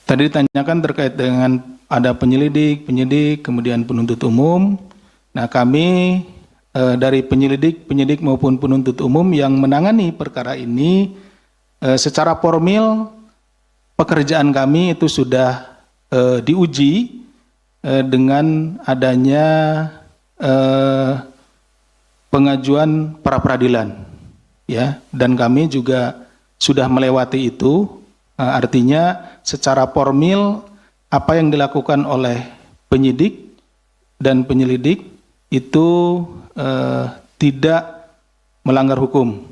Tadi ditanyakan terkait dengan ada penyelidik, penyidik, kemudian penuntut umum. Nah, kami dari penyidik maupun penuntut umum yang menangani perkara ini secara formil pekerjaan kami itu sudah diuji dengan adanya pengajuan pra peradilan, ya, dan kami juga sudah melewati itu. Artinya secara formil apa yang dilakukan oleh penyidik dan penyelidik itu tidak melanggar hukum,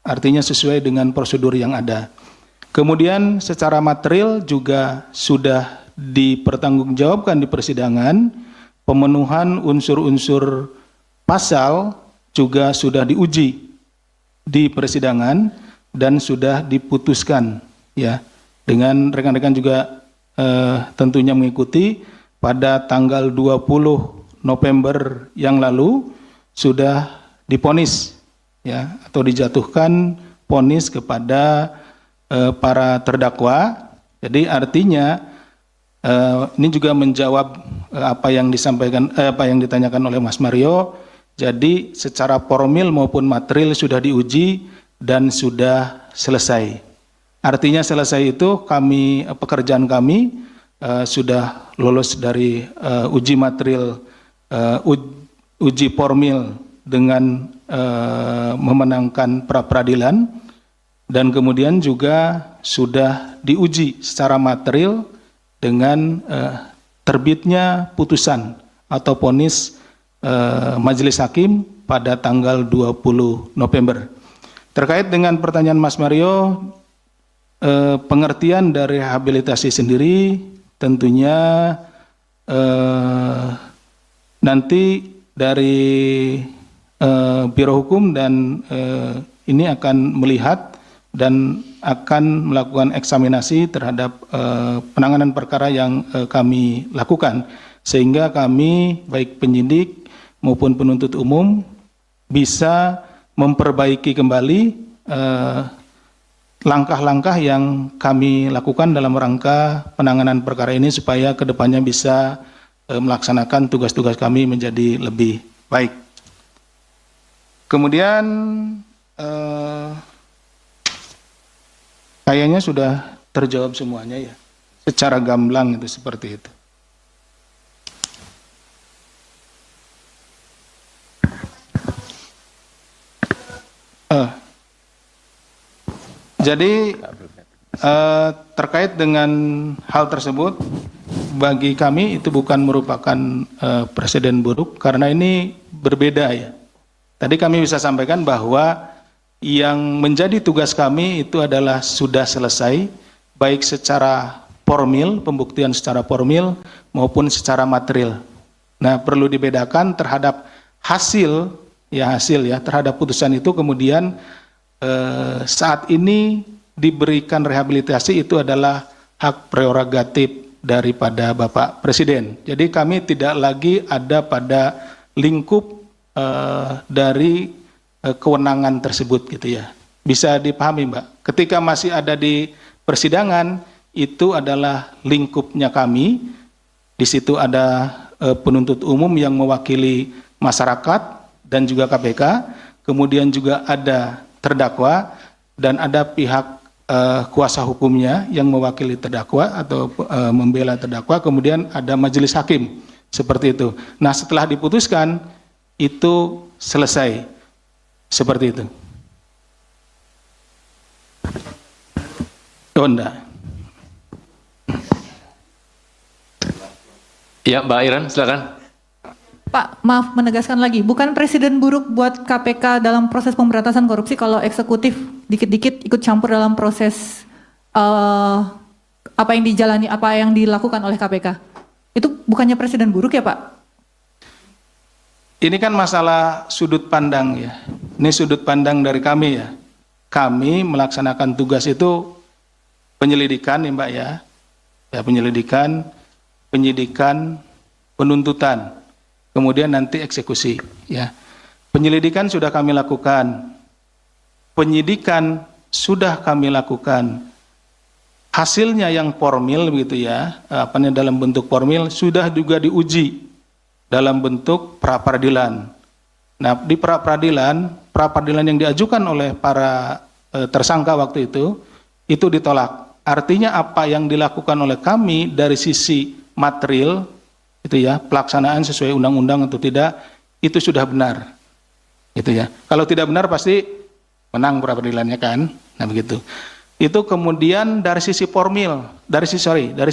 artinya sesuai dengan prosedur yang ada. Kemudian secara material juga sudah dipertanggungjawabkan di persidangan, pemenuhan unsur-unsur pasal juga sudah diuji di persidangan dan sudah diputuskan, ya, dengan rekan-rekan juga tentunya mengikuti. Pada tanggal 20 November yang lalu sudah divonis, ya, atau dijatuhkan vonis kepada para terdakwa. Jadi artinya ini juga menjawab apa yang disampaikan, apa yang ditanyakan oleh Mas Mario. Jadi secara formil maupun material sudah diuji dan sudah selesai. Artinya selesai itu kami, pekerjaan kami sudah lolos dari uji material, uji formil dengan memenangkan pra peradilan, dan kemudian juga sudah diuji secara material dengan terbitnya putusan atau vonis Majelis Hakim pada tanggal 20 November. Terkait dengan pertanyaan Mas Mario, pengertian dari rehabilitasi sendiri tentunya nanti dari Biro Hukum dan ini akan melihat dan akan melakukan eksaminasi terhadap penanganan perkara yang kami lakukan, sehingga kami baik penyidik maupun penuntut umum bisa memperbaiki kembali langkah-langkah yang kami lakukan dalam rangka penanganan perkara ini supaya kedepannya bisa melaksanakan tugas-tugas kami menjadi lebih baik. Kemudian kayaknya sudah terjawab semuanya, ya, secara gamblang itu seperti itu. Jadi terkait dengan hal tersebut, bagi kami itu bukan merupakan presiden buruk karena ini berbeda, ya. Tadi kami bisa sampaikan bahwa yang menjadi tugas kami itu adalah sudah selesai, baik secara formil, pembuktian secara formil maupun secara material. Nah, perlu dibedakan terhadap hasil, ya, terhadap putusan itu kemudian saat ini diberikan rehabilitasi itu adalah hak prerogatif daripada Bapak Presiden. Jadi kami tidak lagi ada pada lingkup dari kewenangan tersebut, gitu, ya. Bisa dipahami, Mbak. Ketika masih ada di persidangan, itu adalah lingkupnya kami. Di situ ada penuntut umum yang mewakili masyarakat dan juga KPK. Kemudian juga ada terdakwa dan ada pihak kuasa hukumnya yang mewakili terdakwa atau membela terdakwa. Kemudian ada majelis hakim, seperti itu. Nah, setelah diputuskan itu selesai, seperti itu. Oh, enggak. Ya, Mbak Iren, silakan. Pak, maaf menegaskan lagi, bukan presiden buruk buat KPK dalam proses pemberantasan korupsi kalau eksekutif dikit-dikit ikut campur dalam proses apa yang dijalani, apa yang dilakukan oleh KPK. Itu bukannya presiden buruk, ya, Pak? Ini kan masalah sudut pandang, ya. Ini sudut pandang dari kami, ya. Kami melaksanakan tugas itu penyelidikan, ya, Mbak, ya. Ya, penyelidikan, penyidikan, penuntutan. Kemudian nanti eksekusi, ya. Penyelidikan sudah kami lakukan, penyidikan sudah kami lakukan, hasilnya yang formil begitu ya, dalam bentuk formil sudah juga diuji dalam bentuk pra-peradilan. Nah, di pra-peradilan yang diajukan oleh para tersangka waktu itu ditolak. Artinya apa yang dilakukan oleh kami dari sisi material itu ya, pelaksanaan sesuai undang-undang atau tidak, itu sudah benar. Gitu ya. Kalau tidak benar pasti menang pra-peradilannya kan. Nah, begitu. Itu kemudian dari sisi formil, dari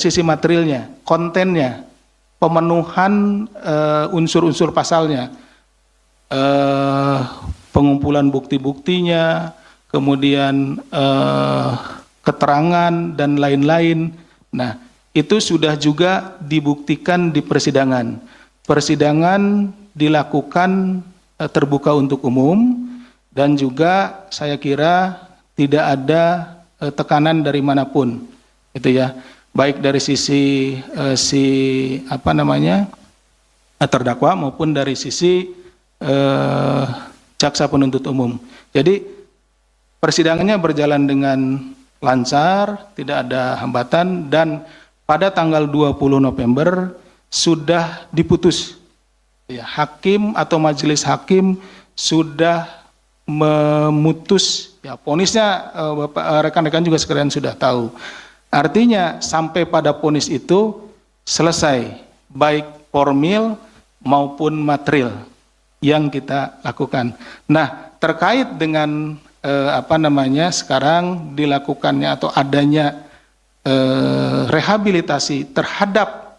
sisi materialnya, kontennya, pemenuhan unsur-unsur pasalnya, pengumpulan bukti-buktinya, kemudian keterangan dan lain-lain. Nah, itu sudah juga dibuktikan di persidangan. Persidangan dilakukan terbuka untuk umum dan juga saya kira tidak ada tekanan dari manapun, itu ya. Baik dari sisi terdakwa maupun dari sisi jaksa penuntut umum. Jadi persidangannya berjalan dengan lancar, tidak ada hambatan, dan pada tanggal 20 November sudah diputus. Ya, hakim atau majelis hakim sudah memutus, ya vonisnya rekan-rekan juga sekalian sudah tahu. Artinya sampai pada vonis itu selesai, baik formil maupun material yang kita lakukan. Nah, terkait dengan sekarang dilakukannya atau adanya rehabilitasi terhadap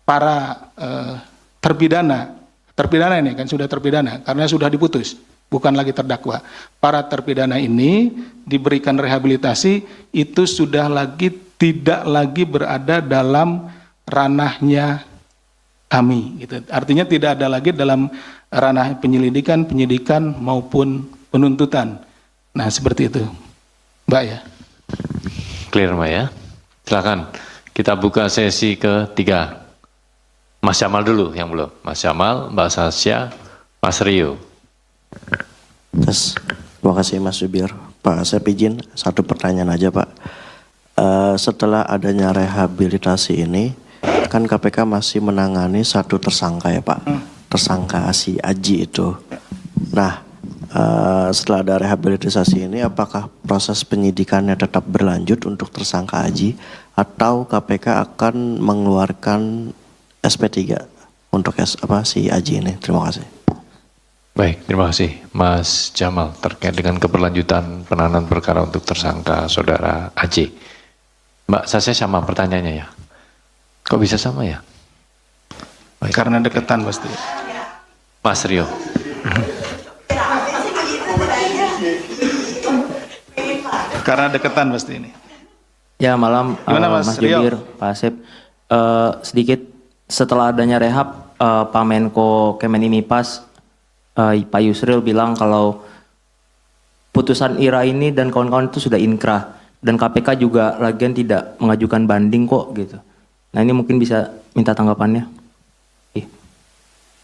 para terpidana ini kan sudah terpidana karena sudah diputus, bukan lagi terdakwa. Para terpidana ini diberikan rehabilitasi, itu sudah tidak lagi berada dalam ranahnya kami. Gitu. Artinya tidak ada lagi dalam ranah penyidikan maupun penuntutan. Nah, seperti itu, Mbak ya. Clear, Mbak ya. Silakan kita buka sesi ketiga. Mas Jamal dulu yang belum. Mas Jamal, Mbak Sasya, Mas Rio. Terima kasih Mas Subir. Pak, saya izin satu pertanyaan aja Pak. Setelah adanya rehabilitasi ini, kan KPK masih menangani satu tersangka ya Pak. Tersangka si Aji itu. Nah, setelah ada rehabilitasi ini, apakah proses penyidikannya tetap berlanjut untuk tersangka Aji, atau KPK akan mengeluarkan SP3 untuk si Aji ini? Terima kasih. Baik, terima kasih Mas Jamal terkait dengan keberlanjutan penanganan perkara untuk tersangka saudara Aji. Mbak Sasya sama pertanyaannya ya? Kok bisa sama ya? Baik. Karena deketan pasti. Mas Rio. Karena deketan pasti ini. Ya, malam Mas Jubir, Pak Asep. Sedikit setelah adanya rehab, Pak Menko Kemenimipas, Pak Yusril bilang kalau putusan IRA ini dan kawan-kawan itu sudah inkrah, dan KPK juga lagian tidak mengajukan banding kok gitu. Nah, ini mungkin bisa minta tanggapannya.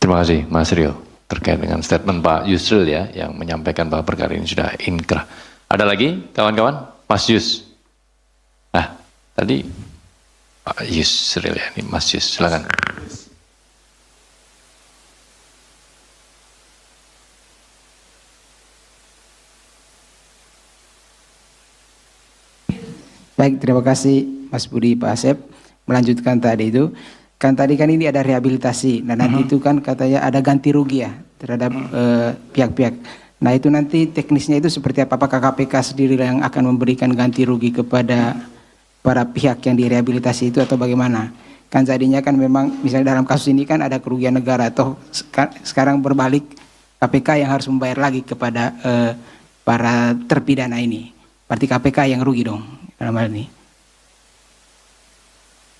Terima kasih Mas Rio terkait dengan statement Pak Yusril ya yang menyampaikan bahwa perkara ini sudah inkrah. Ada lagi kawan-kawan? Mas Yus. Nah, tadi Pak Yusril ya, ini Mas Yus, silakan. Baik, terima kasih Mas Budi, Pak Asep. Melanjutkan tadi itu, kan ini ada rehabilitasi, dan nanti itu kan katanya ada ganti rugi ya terhadap pihak-pihak. Nah, itu nanti teknisnya itu seperti apa? Apakah KPK sendiri yang akan memberikan ganti rugi kepada para pihak yang direhabilitasi itu atau bagaimana? Kan tadinya kan memang misalnya dalam kasus ini kan ada kerugian negara, atau sekarang berbalik KPK yang harus membayar lagi kepada para terpidana ini. Berarti KPK yang rugi dong dalam hal ini.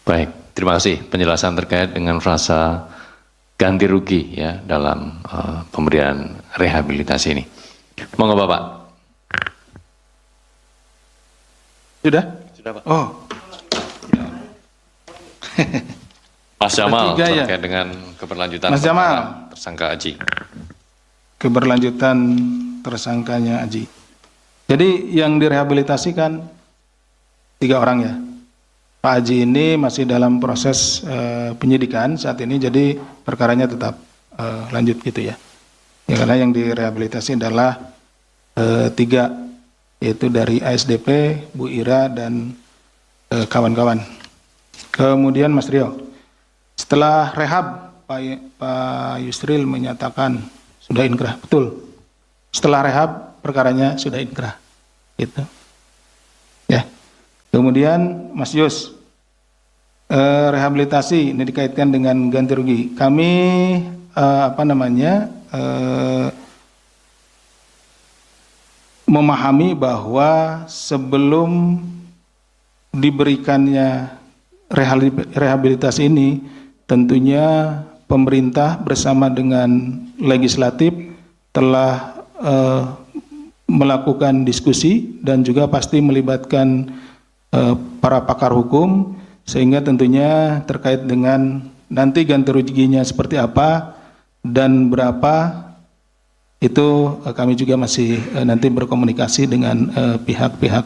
Baik, terima kasih penjelasan terkait dengan frasa ganti rugi ya dalam pemberian rehabilitasi ini. Monggo Bapak. Sudah? Sudah Pak. Oh. Mas Jamal Bertiga, ya? terkait dengan keberlanjutan Mas Jamal. tersangka Aji. Keberlanjutan tersangkanya Aji. Jadi yang direhabilitasikan 3 orang ya. Pak Haji ini masih dalam proses penyidikan saat ini, jadi perkaranya tetap lanjut gitu ya. Ya, karena yang direhabilitasi adalah 3, yaitu dari ASDP, Bu Ira, dan kawan-kawan. Kemudian Mas Rio, setelah rehab Pak Yusril menyatakan sudah inkrah, betul. Setelah rehab perkaranya sudah inkrah, gitu. Ya. Kemudian Mas Yus, rehabilitasi ini dikaitkan dengan ganti rugi. Kami memahami bahwa sebelum diberikannya rehabilitasi ini, tentunya pemerintah bersama dengan legislatif telah melakukan diskusi dan juga pasti melibatkan para pakar hukum, sehingga tentunya terkait dengan nanti ganti ruginya seperti apa dan berapa, itu kami juga masih nanti berkomunikasi dengan pihak-pihak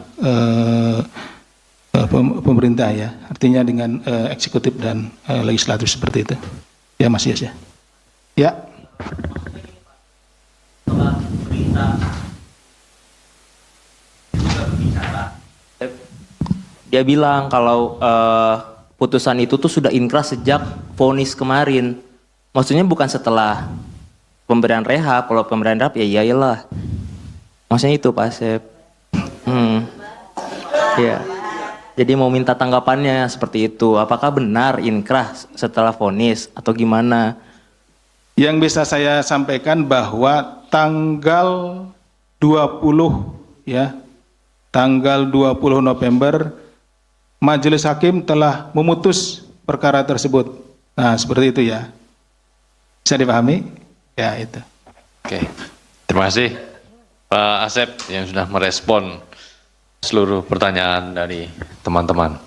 pemerintah ya, artinya dengan eksekutif dan legislatif seperti itu. Ya Mas Yus ya. Ya. Dia bilang kalau putusan itu tuh sudah inkrah sejak vonis kemarin. Maksudnya bukan setelah pemberian rehab. Kalau pemberian rehab ya iyalah. Maksudnya itu Pak Asep. Ya. Jadi mau minta tanggapannya seperti itu. Apakah benar inkrah setelah vonis atau gimana? Yang bisa saya sampaikan bahwa tanggal 20 ya, tanggal 20 November Majelis Hakim telah memutus perkara tersebut. Nah, seperti itu ya. Bisa dipahami? Ya, itu. Oke. Terima kasih Pak Asep yang sudah merespon seluruh pertanyaan dari teman-teman.